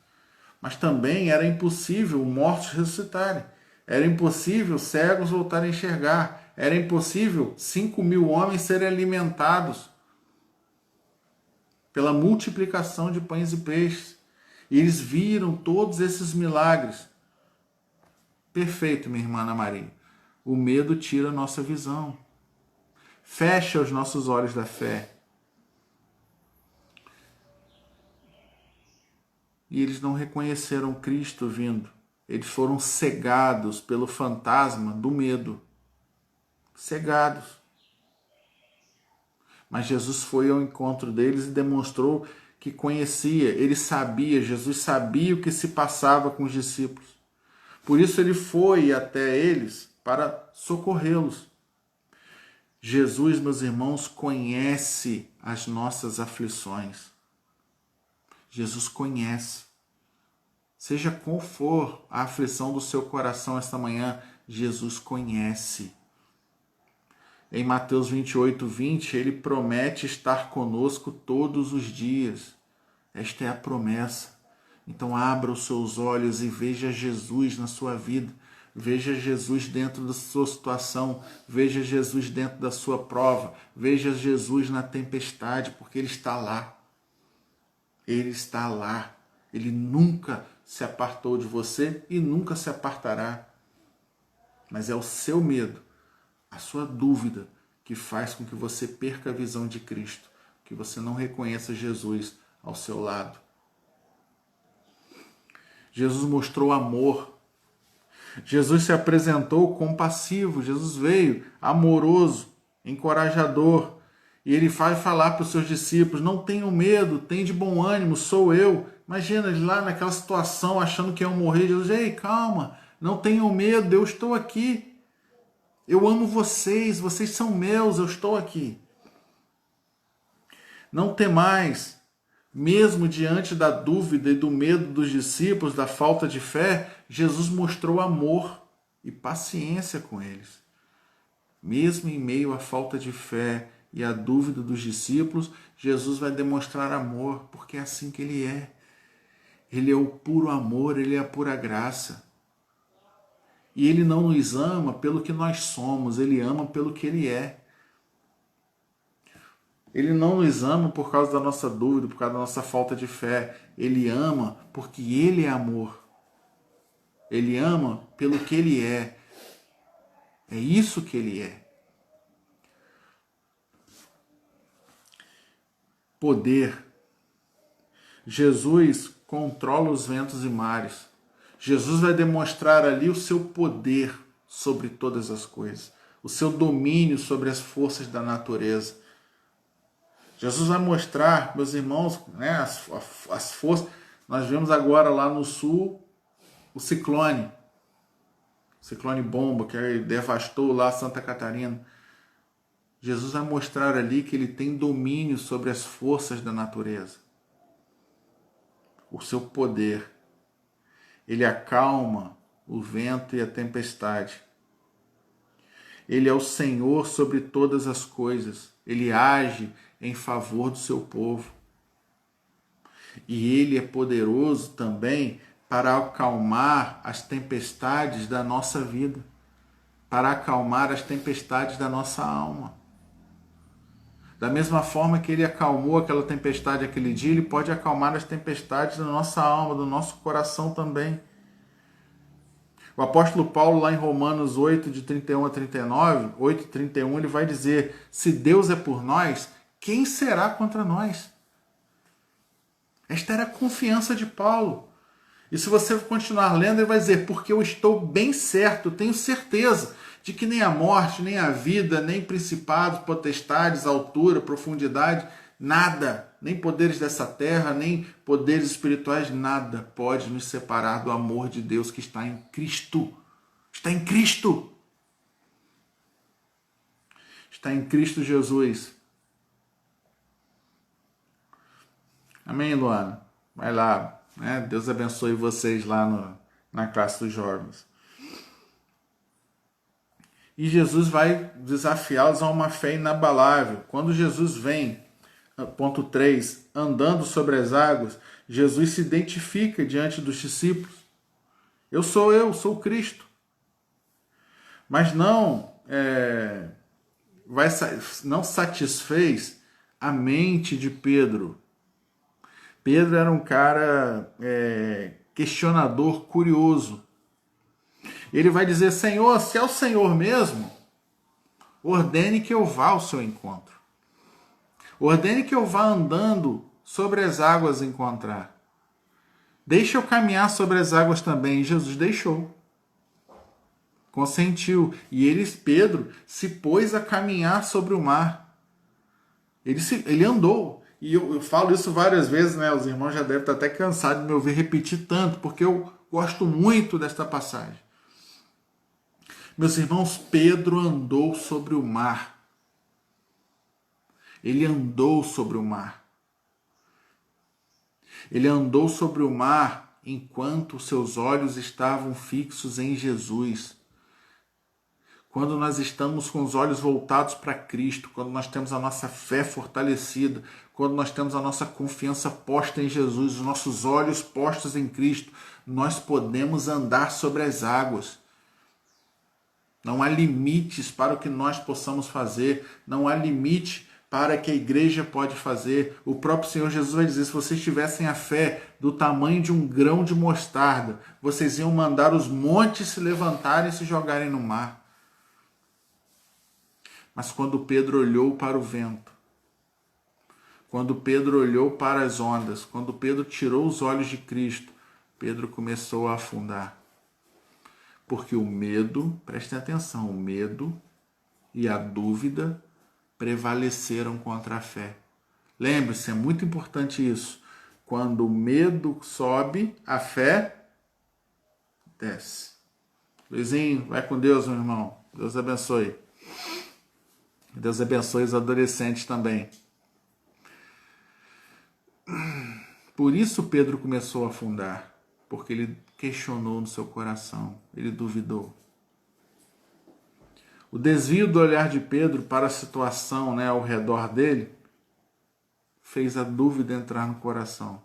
Mas também era impossível mortos ressuscitarem. Era impossível cegos voltarem a enxergar. Era impossível 5.000 homens serem alimentados pela multiplicação de pães e peixes. E eles viram todos esses milagres. Perfeito, minha irmã Ana Maria. O medo tira a nossa visão. Fecha os nossos olhos da fé. E eles não reconheceram Cristo vindo. Eles foram cegados pelo fantasma do medo. Cegados. Mas Jesus foi ao encontro deles e demonstrou que conhecia, ele sabia, Jesus sabia o que se passava com os discípulos. Por isso ele foi até eles para socorrê-los. Jesus, meus irmãos, conhece as nossas aflições. Jesus conhece. Seja qual for a aflição do seu coração esta manhã, Jesus conhece. Em Mateus 28:20, ele promete estar conosco todos os dias. Esta é a promessa. Então abra os seus olhos e veja Jesus na sua vida. Veja Jesus dentro da sua situação. Veja Jesus dentro da sua prova. Veja Jesus na tempestade, porque Ele está lá. Ele está lá. Ele nunca se apartou de você e nunca se apartará. Mas é o seu medo, a sua dúvida, que faz com que você perca a visão de Cristo, que você não reconheça Jesus ao seu lado. Jesus mostrou amor. Jesus se apresentou compassivo. Jesus veio amoroso, encorajador. E ele vai falar para os seus discípulos: não tenham medo, tenham de bom ânimo, sou eu. Imagina eles lá naquela situação, achando que iam morrer. Jesus: ei, calma, não tenham medo, eu estou aqui. Eu amo vocês, vocês são meus, eu estou aqui. Não temais. Mesmo diante da dúvida e do medo dos discípulos, da falta de fé, Jesus mostrou amor e paciência com eles. Mesmo em meio à falta de fé e à dúvida dos discípulos, Jesus vai demonstrar amor, porque é assim que Ele é. Ele é o puro amor, Ele é a pura graça. E Ele não nos ama pelo que nós somos, Ele ama pelo que Ele é. Ele não nos ama por causa da nossa dúvida, por causa da nossa falta de fé. Ele ama porque Ele é amor. Ele ama pelo que Ele é. É isso que Ele é. Poder. Jesus controla os ventos e mares. Jesus vai demonstrar ali o seu poder sobre todas as coisas. O seu domínio sobre as forças da natureza. Jesus vai mostrar, meus irmãos, né, as forças. Nós vemos agora lá no sul o ciclone bomba, que devastou lá Santa Catarina. Jesus vai mostrar ali que ele tem domínio sobre as forças da natureza. O seu poder. Ele acalma o vento e a tempestade. Ele é o Senhor sobre todas as coisas. Ele age em favor do seu povo. E Ele é poderoso também para acalmar as tempestades da nossa vida, para acalmar as tempestades da nossa alma. Da mesma forma que Ele acalmou aquela tempestade aquele dia, Ele pode acalmar as tempestades da nossa alma, do nosso coração também. O apóstolo Paulo, lá em Romanos 8, de 31 a 39, 8:31, ele vai dizer: se Deus é por nós, quem será contra nós? Esta era a confiança de Paulo. E se você continuar lendo, ele vai dizer: porque eu estou bem certo, tenho certeza de que nem a morte, nem a vida, nem principados, potestades, altura, profundidade, nada, nem poderes dessa terra, nem poderes espirituais, nada pode nos separar do amor de Deus que está em Cristo. Está em Cristo. Está em Cristo Jesus. Amém, Luana? Vai lá. Né? Deus abençoe vocês lá na classe dos jovens. E Jesus vai desafiá-los a uma fé inabalável. Quando Jesus vem, ponto 3, andando sobre as águas, Jesus se identifica diante dos discípulos. Eu, sou Cristo. Mas não satisfez a mente de Pedro. Pedro era um cara questionador, curioso. Ele vai dizer: Senhor, se é o Senhor mesmo, ordene que eu vá ao seu encontro. Ordene que eu vá andando sobre as águas encontrar. Deixa eu caminhar sobre as águas também. E Jesus deixou. Consentiu. E Pedro, se pôs a caminhar sobre o mar. Ele andou. E eu falo isso várias vezes, né? Os irmãos já devem estar até cansados de me ouvir repetir tanto, porque eu gosto muito desta passagem. Meus irmãos, Pedro andou sobre o mar. Ele andou sobre o mar. Ele andou sobre o mar enquanto seus olhos estavam fixos em Jesus. Quando nós estamos com os olhos voltados para Cristo, quando nós temos a nossa fé fortalecida, quando nós temos a nossa confiança posta em Jesus, os nossos olhos postos em Cristo, nós podemos andar sobre as águas. Não há limites para o que nós possamos fazer, não há limite para que a igreja pode fazer. O próprio Senhor Jesus vai dizer: se vocês tivessem a fé do tamanho de um grão de mostarda, vocês iam mandar os montes se levantarem e se jogarem no mar. Mas quando Pedro olhou para o vento, quando Pedro olhou para as ondas, quando Pedro tirou os olhos de Cristo, Pedro começou a afundar. Porque o medo, prestem atenção, o medo e a dúvida prevaleceram contra a fé. Lembre-se, é muito importante isso. Quando o medo sobe, a fé desce. Luizinho, vai com Deus, meu irmão. Deus abençoe. Deus abençoe os adolescentes também. Por isso Pedro começou a afundar, porque ele questionou no seu coração, ele duvidou. O desvio do olhar de Pedro para a situação, ao redor dele fez a dúvida entrar no coração.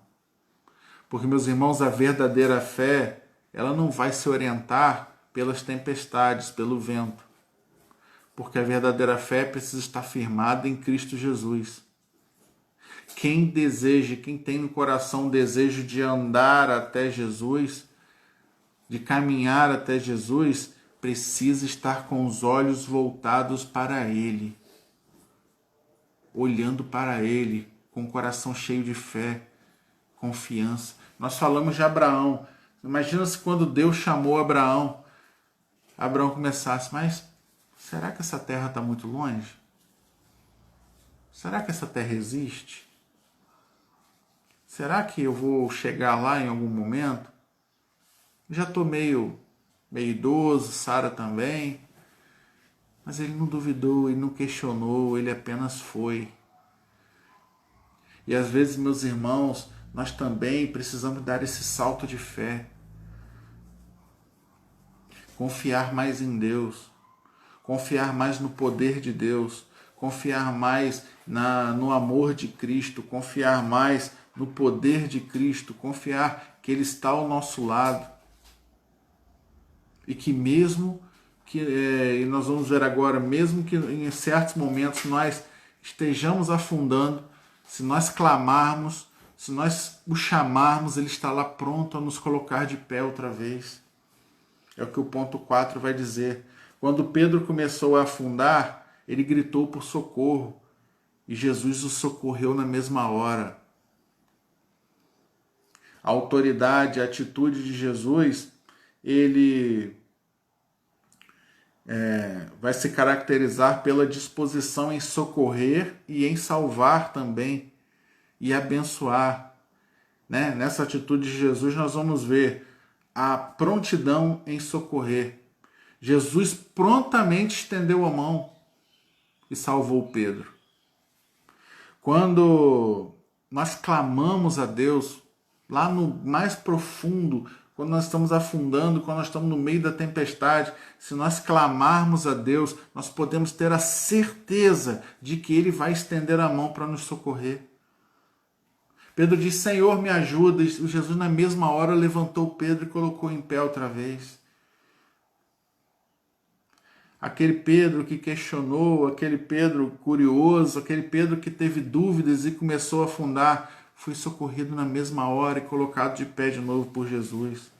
Porque, meus irmãos, a verdadeira fé, ela não vai se orientar pelas tempestades, pelo vento. Porque a verdadeira fé precisa estar firmada em Cristo Jesus. Quem tem no coração o desejo de andar até Jesus, de caminhar até Jesus, precisa estar com os olhos voltados para Ele, olhando para Ele, com o coração cheio de fé, confiança. Nós falamos de Abraão. Imagina se quando Deus chamou Abraão começasse: mas será que essa terra está muito longe? Será que essa terra existe? Será que eu vou chegar lá em algum momento? Já estou meio idoso, Sara também. Mas ele não duvidou, ele não questionou, ele apenas foi. E às vezes, meus irmãos, nós também precisamos dar esse salto de fé. Confiar mais em Deus. Confiar mais no poder de Deus. Confiar mais no amor de Cristo. Confiar mais no poder de Cristo. Confiar que Ele está ao nosso lado. E que e nós vamos ver agora, mesmo que em certos momentos nós estejamos afundando, se nós clamarmos, se nós o chamarmos, Ele está lá pronto a nos colocar de pé outra vez. É o que o ponto 4 vai dizer. Quando Pedro começou a afundar, ele gritou por socorro, e Jesus o socorreu na mesma hora. A autoridade, a atitude de Jesus, ele vai se caracterizar pela disposição em socorrer e em salvar também, e abençoar. Nessa atitude de Jesus nós vamos ver a prontidão em socorrer. Jesus prontamente estendeu a mão e salvou Pedro. Quando nós clamamos a Deus, lá no mais profundo, quando nós estamos afundando, quando nós estamos no meio da tempestade, se nós clamarmos a Deus, nós podemos ter a certeza de que Ele vai estender a mão para nos socorrer. Pedro diz, Senhor, me ajuda. E Jesus, na mesma hora, levantou Pedro e colocou em pé outra vez. Aquele Pedro que questionou, aquele Pedro curioso, aquele Pedro que teve dúvidas e começou a afundar, foi socorrido na mesma hora e colocado de pé de novo por Jesus.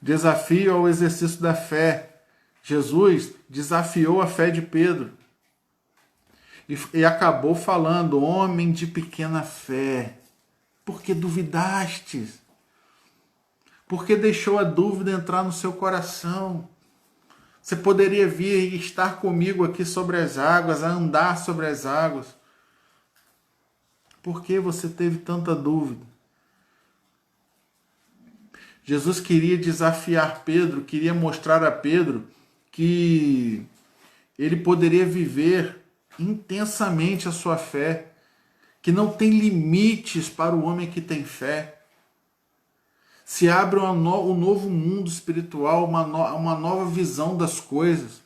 Desafio ao exercício da fé. Jesus desafiou a fé de Pedro e acabou falando, homem de pequena fé, porque duvidastes? Porque deixou a dúvida entrar no seu coração? Você poderia vir e estar comigo aqui sobre as águas, a andar sobre as águas. Por que você teve tanta dúvida? Jesus queria desafiar Pedro, queria mostrar a Pedro que ele poderia viver intensamente a sua fé, que não tem limites para o homem que tem fé. Se abre um novo mundo espiritual, uma nova visão das coisas.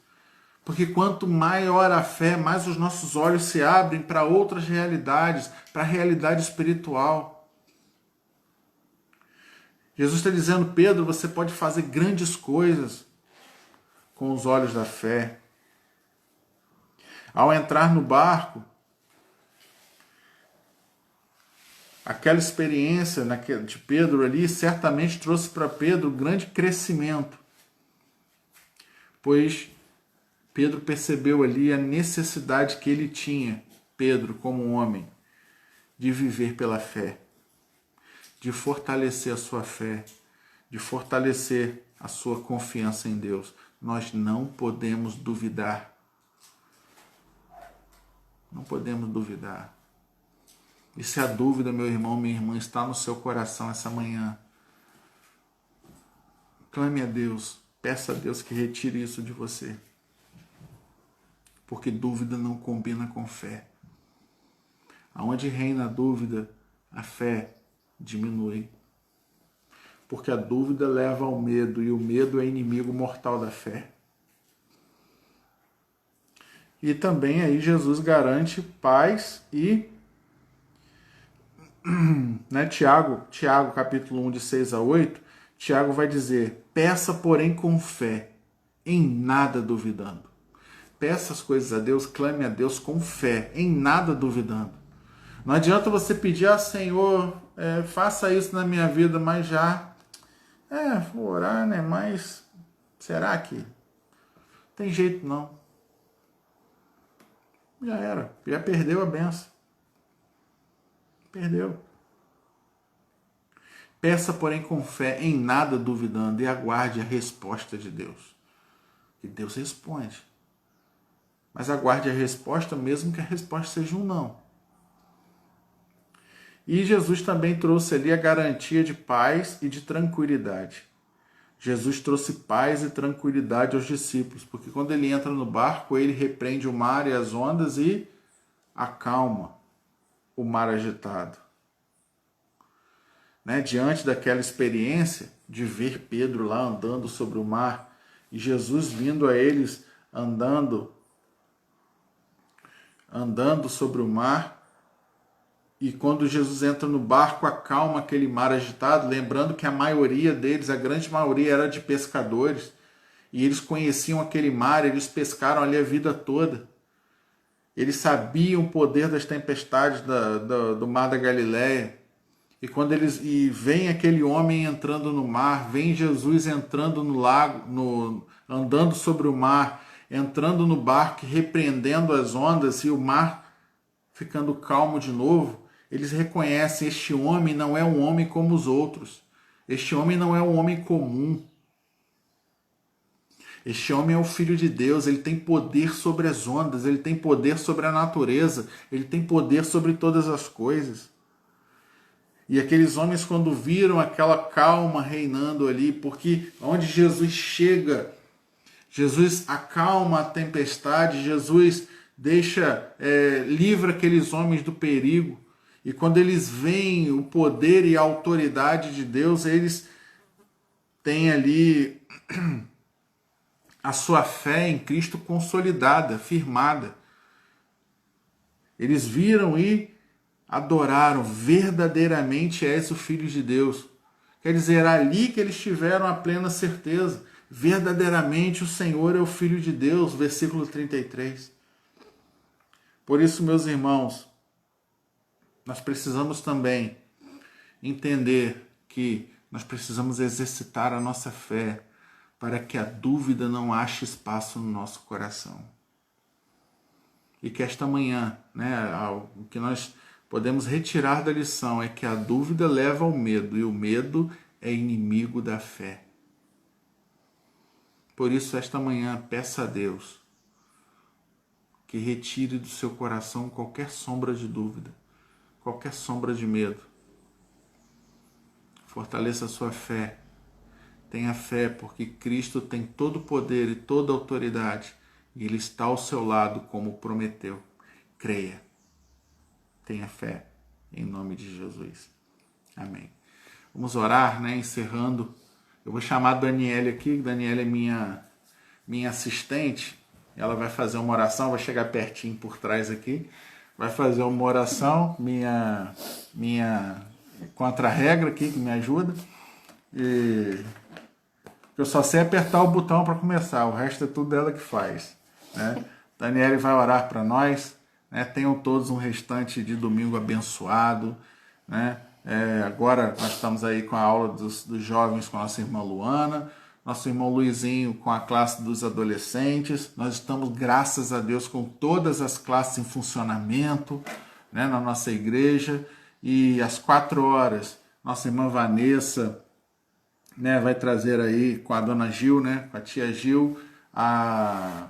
Porque quanto maior a fé, mais os nossos olhos se abrem para outras realidades, para a realidade espiritual. Jesus está dizendo, Pedro, você pode fazer grandes coisas com os olhos da fé. Ao entrar no barco, aquela experiência de Pedro ali certamente trouxe para Pedro grande crescimento, pois Pedro percebeu ali a necessidade que ele tinha, Pedro como um homem, de viver pela fé, de fortalecer a sua fé, de fortalecer a sua confiança em Deus. Nós não podemos duvidar. Não podemos duvidar. E se a dúvida, meu irmão, minha irmã, está no seu coração essa manhã, clame a Deus, peça a Deus que retire isso de você. Porque dúvida não combina com fé. Aonde reina a dúvida, a fé diminui. Porque a dúvida leva ao medo, e o medo é inimigo mortal da fé. E também aí Jesus garante paz e Tiago capítulo 1, de 6 a 8, Tiago vai dizer, peça porém com fé, em nada duvidando. Peça as coisas a Deus, clame a Deus com fé, em nada duvidando. Não adianta você pedir, Senhor, faça isso na minha vida, mas já, vou orar, né, mas será que? Tem jeito não. Já era, já perdeu a benção. Perdeu. Peça, porém, com fé, em nada duvidando, e aguarde a resposta de Deus. E Deus responde. Mas aguarde a resposta, mesmo que a resposta seja um não. E Jesus também trouxe ali a garantia de paz e de tranquilidade. Jesus trouxe paz e tranquilidade aos discípulos, porque quando ele entra no barco, ele repreende o mar e as ondas e acalma o mar agitado. Diante daquela experiência de ver Pedro lá andando sobre o mar e Jesus vindo a eles andando sobre o mar, e quando Jesus entra no barco, acalma aquele mar agitado, lembrando que a maioria deles, a grande maioria, era de pescadores, e eles conheciam aquele mar, eles pescaram ali a vida toda. Eles sabiam o poder das tempestades do mar da Galileia. E quando vem aquele homem entrando no mar, vem Jesus entrando no lago, andando sobre o mar, entrando no barco, repreendendo as ondas e o mar ficando calmo de novo, eles reconhecem, este homem não é um homem como os outros. Este homem não é um homem comum. Este homem é o Filho de Deus, ele tem poder sobre as ondas, ele tem poder sobre a natureza, ele tem poder sobre todas as coisas. E aqueles homens, quando viram aquela calma reinando ali, porque onde Jesus chega, Jesus acalma a tempestade, Jesus livra aqueles homens do perigo. E quando eles veem o poder e a autoridade de Deus, eles têm ali a sua fé em Cristo consolidada, firmada. Eles viram e adoraram, verdadeiramente és o Filho de Deus. Quer dizer, ali que eles tiveram a plena certeza, verdadeiramente o Senhor é o Filho de Deus, versículo 33. Por isso, meus irmãos, nós precisamos também entender que nós precisamos exercitar a nossa fé para que a dúvida não ache espaço no nosso coração. E que esta manhã, o que nós podemos retirar da lição é que a dúvida leva ao medo e o medo é inimigo da fé. Por isso, esta manhã, peça a Deus que retire do seu coração qualquer sombra de dúvida, qualquer sombra de medo. Fortaleça a sua fé. Tenha fé, porque Cristo tem todo o poder e toda a autoridade e Ele está ao seu lado como prometeu. Creia. Tenha fé, em nome de Jesus. Amém. Vamos orar, encerrando. Eu vou chamar a Daniele aqui. Daniele é minha assistente. Ela vai fazer uma oração, vai chegar pertinho por trás aqui. Vai fazer uma oração, minha contra-regra aqui, que me ajuda. E eu só sei apertar o botão para começar, o resto é tudo dela que faz. Daniele vai orar para nós. Tenham todos um restante de domingo abençoado. Agora nós estamos aí com a aula dos jovens com a nossa irmã Luana, nosso irmão Luizinho com a classe dos adolescentes. Nós estamos, graças a Deus, com todas as classes em funcionamento, na nossa igreja. E às 4 horas, nossa irmã Vanessa vai trazer aí com a dona Gil, com a tia Gil, a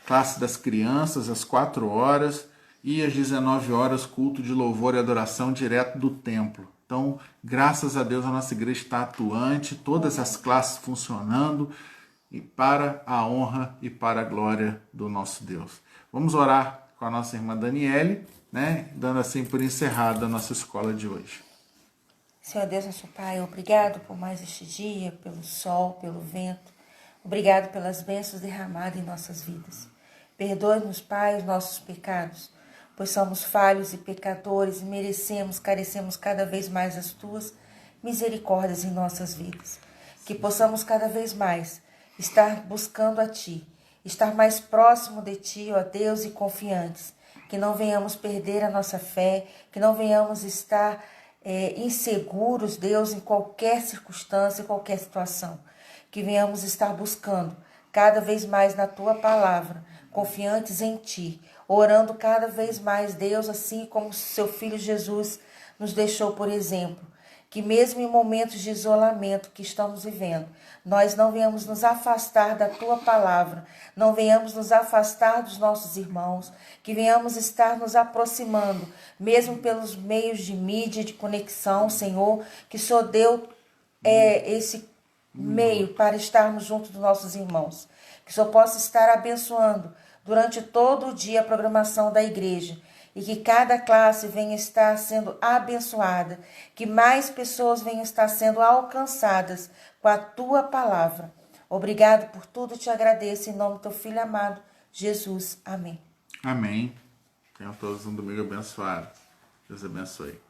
classe das crianças às 4 horas. E às 19 horas, culto de louvor e adoração direto do templo. Então, graças a Deus, a nossa igreja está atuante, todas as classes funcionando, e para a honra e para a glória do nosso Deus. Vamos orar com a nossa irmã Daniele, dando assim por encerrada a nossa escola de hoje. Senhor Deus, nosso Pai, obrigado por mais este dia, pelo sol, pelo vento. Obrigado pelas bênçãos derramadas em nossas vidas. Perdoe-nos, Pai, os nossos pecados, pois somos falhos e pecadores e carecemos cada vez mais das Tuas misericórdias em nossas vidas. Que possamos cada vez mais estar buscando a Ti, estar mais próximo de Ti, ó Deus, e confiantes. Que não venhamos perder a nossa fé, que não venhamos estar inseguros, Deus, em qualquer circunstância, em qualquer situação. Que venhamos estar buscando cada vez mais na Tua palavra, confiantes em Ti, orando cada vez mais, Deus, assim como Seu Filho Jesus nos deixou por exemplo. Que mesmo em momentos de isolamento que estamos vivendo, nós não venhamos nos afastar da Tua palavra, não venhamos nos afastar dos nossos irmãos, que venhamos estar nos aproximando, mesmo pelos meios de mídia, de conexão, Senhor, que só deu esse meio para estarmos junto dos nossos irmãos. Que só possa estar abençoando durante todo o dia a programação da igreja, e que cada classe venha estar sendo abençoada, que mais pessoas venham estar sendo alcançadas com a Tua palavra. Obrigado por tudo, te agradeço em nome do Teu Filho amado, Jesus. Amém. Amém. Tenham todos um domingo abençoado. Deus abençoe.